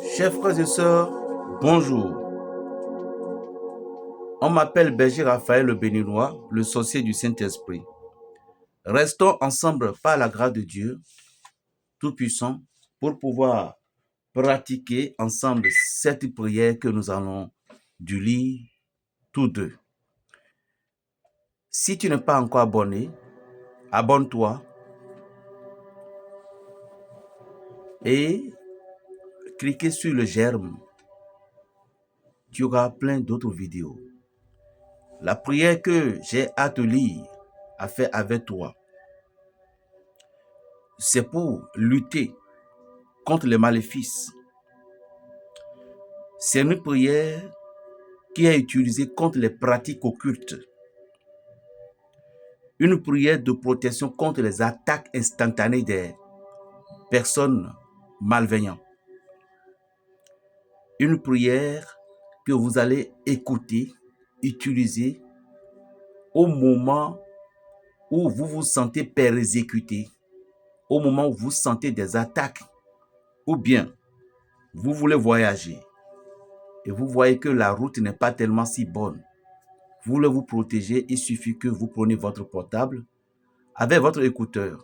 Chers frères et sœurs, bonjour. On m'appelle Berger Raphaël le Béninois, le sorcier du Saint-Esprit. Restons ensemble par la grâce de Dieu Tout-Puissant pour pouvoir pratiquer ensemble cette prière que nous allons du lire tous deux. Si tu n'es pas encore abonné, abonne-toi et cliquez sur le germe. Tu auras plein d'autres vidéos. La prière que j'ai à te lire, à faire avec toi, c'est pour lutter contre les maléfices. C'est une prière qui est utilisée contre les pratiques occultes. Une prière de protection contre les attaques instantanées des personnes malveillantes. Une prière que vous allez écouter, utiliser au moment où vous vous sentez persécuté, au moment où vous sentez des attaques, ou bien vous voulez voyager et vous voyez que la route n'est pas tellement si bonne. Vous voulez vous protéger, il suffit que vous preniez votre portable avec votre écouteur.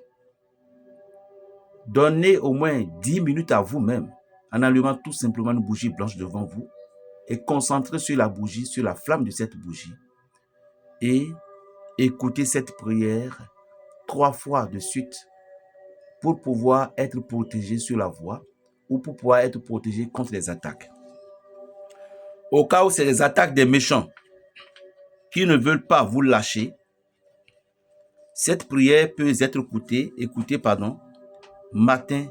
Donnez au moins 10 minutes à vous-même en allumant tout simplement une bougie blanche devant vous et concentrez sur la bougie, sur la flamme de cette bougie et écoutez cette prière 3 fois de suite pour pouvoir être protégé sur la voie ou pour pouvoir être protégé contre les attaques. Au cas où c'est les attaques des méchants qui ne veulent pas vous lâcher, cette prière peut être écoutée matin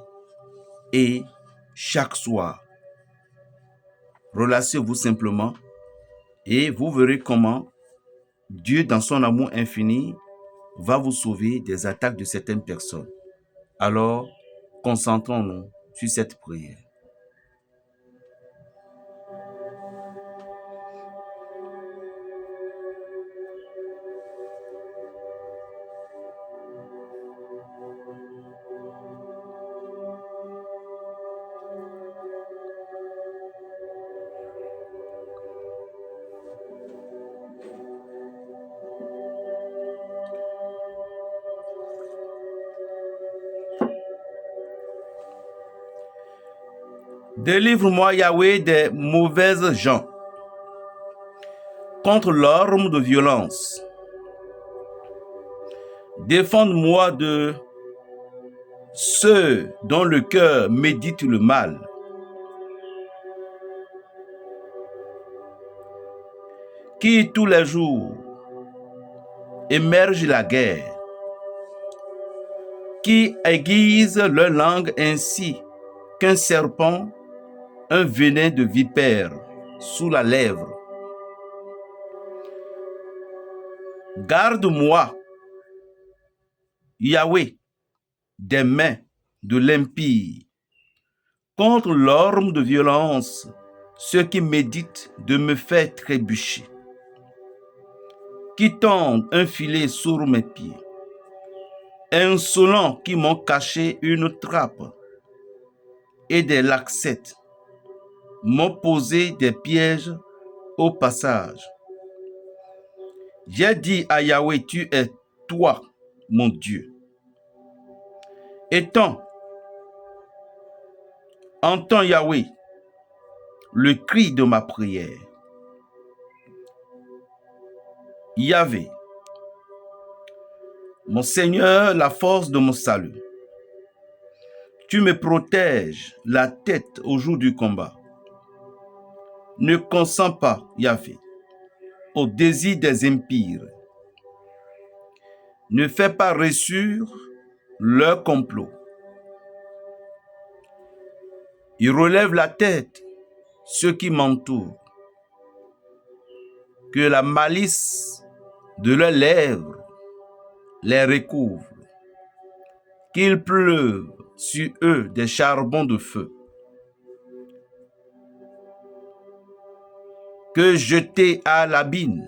et chaque soir. Relâchez-vous simplement et vous verrez comment Dieu, dans son amour infini, va vous sauver des attaques de certaines personnes. Alors, concentrons-nous sur cette prière. Délivre-moi, Yahweh, des mauvaises gens, contre l'arme de violence. Défende-moi de ceux dont le cœur médite le mal. Qui tous les jours émerge la guerre, qui aiguise leur langue ainsi qu'un serpent, un venin de vipère sous la lèvre. Garde-moi, Yahweh, des mains de l'impie, contre l'arme de violence, ceux qui méditent de me faire trébucher, qui tendent un filet sur mes pieds, insolents qui m'ont caché une trappe et des laxettes, m'ont posé des pièges au passage. J'ai dit à Yahweh, tu es toi, mon Dieu. Entends Yahweh, le cri de ma prière. Yahvé, mon Seigneur, la force de mon salut. Tu me protèges la tête au jour du combat. Ne consens pas, Yahvé, au désir des impies. Ne fais pas réussir leur complot. Ils relèvent la tête, ceux qui m'entourent. Que la malice de leurs lèvres les recouvre. Qu'il pleuve sur eux des charbons de feu. Que jetés à l'abîme,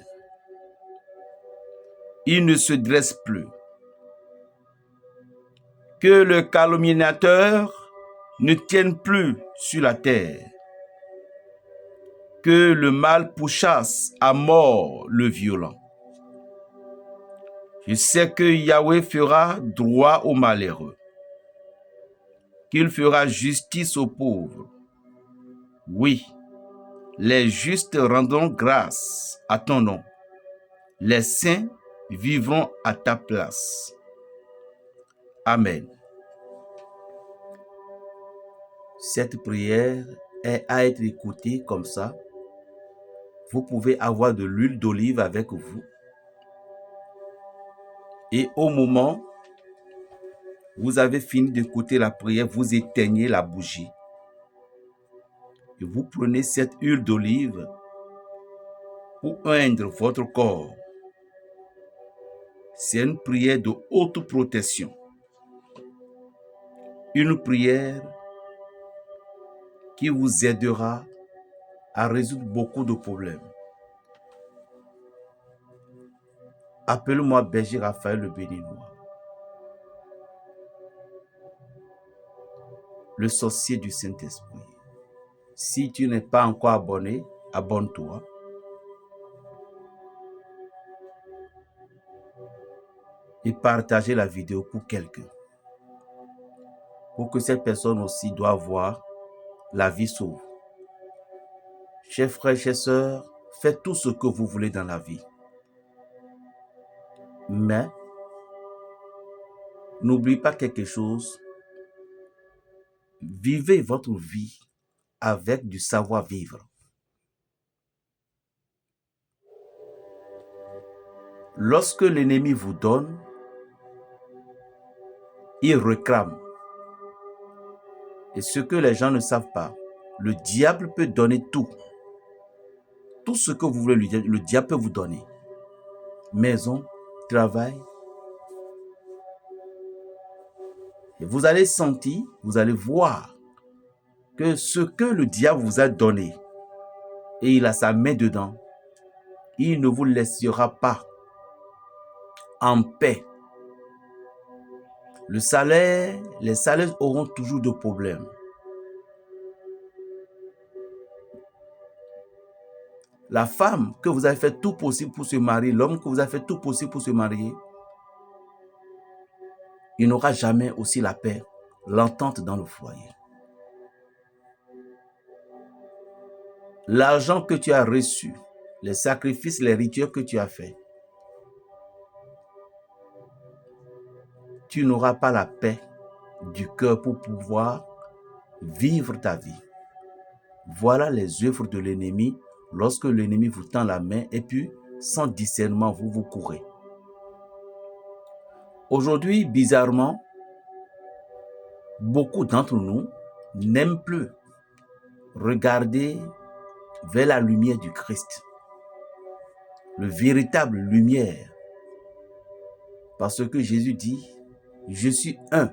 ils ne se dressent plus. Que le calomniateur ne tienne plus sur la terre. Que le mal pourchasse à mort le violent. Je sais que Yahweh fera droit aux malheureux, qu'il fera justice aux pauvres. Oui, les justes rendront grâce à ton nom. Les saints vivront à ta place. Amen. Cette prière est à être écoutée comme ça. Vous pouvez avoir de l'huile d'olive avec vous. Et au moment où vous avez fini d'écouter la prière, vous éteignez la bougie. Et vous prenez cette huile d'olive pour oindre votre corps. C'est une prière de haute protection. Une prière qui vous aidera à résoudre beaucoup de problèmes. Appelle-moi Berger Raphaël le Béninois, le sorcier du Saint-Esprit. Si tu n'es pas encore abonné, abonne-toi. Et partagez la vidéo pour quelqu'un. Pour que cette personne aussi doit voir la vie sauve. Chers frères, chers sœurs, faites tout ce que vous voulez dans la vie. Mais, n'oubliez pas quelque chose. Vivez votre vie avec du savoir-vivre. Lorsque l'ennemi vous donne, il réclame. Et ce que les gens ne savent pas, le diable peut donner tout. Tout ce que vous voulez lui dire, le diable peut vous donner. Maison, travail. Et vous allez sentir, vous allez voir que ce que le diable vous a donné, et il a sa main dedans, il ne vous laissera pas en paix. Le salaire, les salaires auront toujours de problèmes. La femme que vous avez fait tout possible pour se marier, l'homme que vous avez fait tout possible pour se marier, il n'aura jamais aussi la paix, l'entente dans le foyer. L'argent que tu as reçu, les sacrifices, les rituels que tu as faits, tu n'auras pas la paix du cœur pour pouvoir vivre ta vie. Voilà les œuvres de l'ennemi lorsque l'ennemi vous tend la main et puis sans discernement, vous courez. Aujourd'hui, bizarrement, beaucoup d'entre nous n'aiment plus regarder vers la lumière du Christ, le véritable lumière. Parce que Jésus dit, je suis un,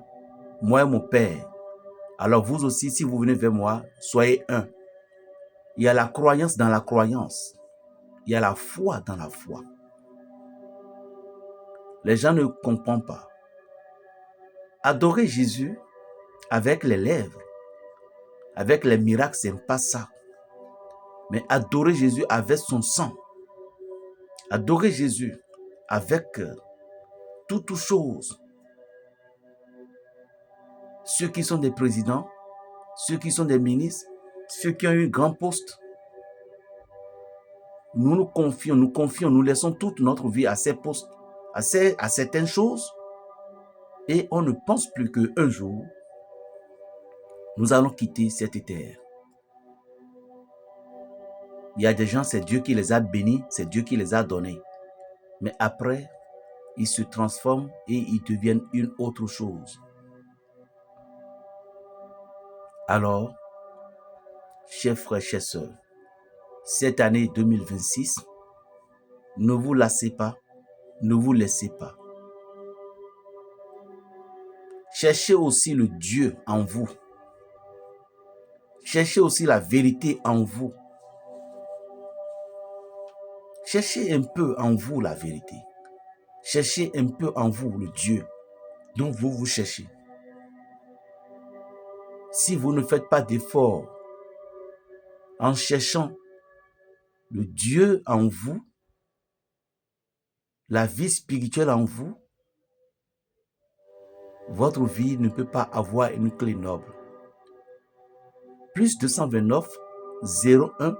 moi et mon Père. Alors vous aussi, si vous venez vers moi, soyez un. Il y a la croyance dans la croyance. Il y a la foi dans la foi. Les gens ne comprennent pas. Adorer Jésus avec les lèvres, avec les miracles, ce n'est pas ça. Mais adorer Jésus avec son sang. Adorer Jésus avec toutes choses. Ceux qui sont des présidents, ceux qui sont des ministres, ceux qui ont eu un grand poste. Nous confions, nous laissons toute notre vie à ces postes, à certaines choses. Et on ne pense plus qu'un jour, nous allons quitter cette terre. Il y a des gens, c'est Dieu qui les a bénis, c'est Dieu qui les a donnés. Mais après, ils se transforment et ils deviennent une autre chose. Alors, chers frères, chers sœurs, cette année 2026, ne vous lassez pas, ne vous laissez pas. Cherchez aussi le Dieu en vous. Cherchez aussi la vérité en vous. Cherchez un peu en vous la vérité. Cherchez un peu en vous le Dieu dont vous cherchez. si vous ne faites pas d'efforts en cherchant le Dieu en vous, la vie spirituelle en vous, votre vie ne peut pas avoir une clé noble. Plus 229 01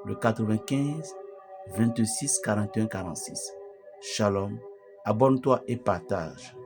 le 95 26 41 46. Shalom. Abonne-toi et partage.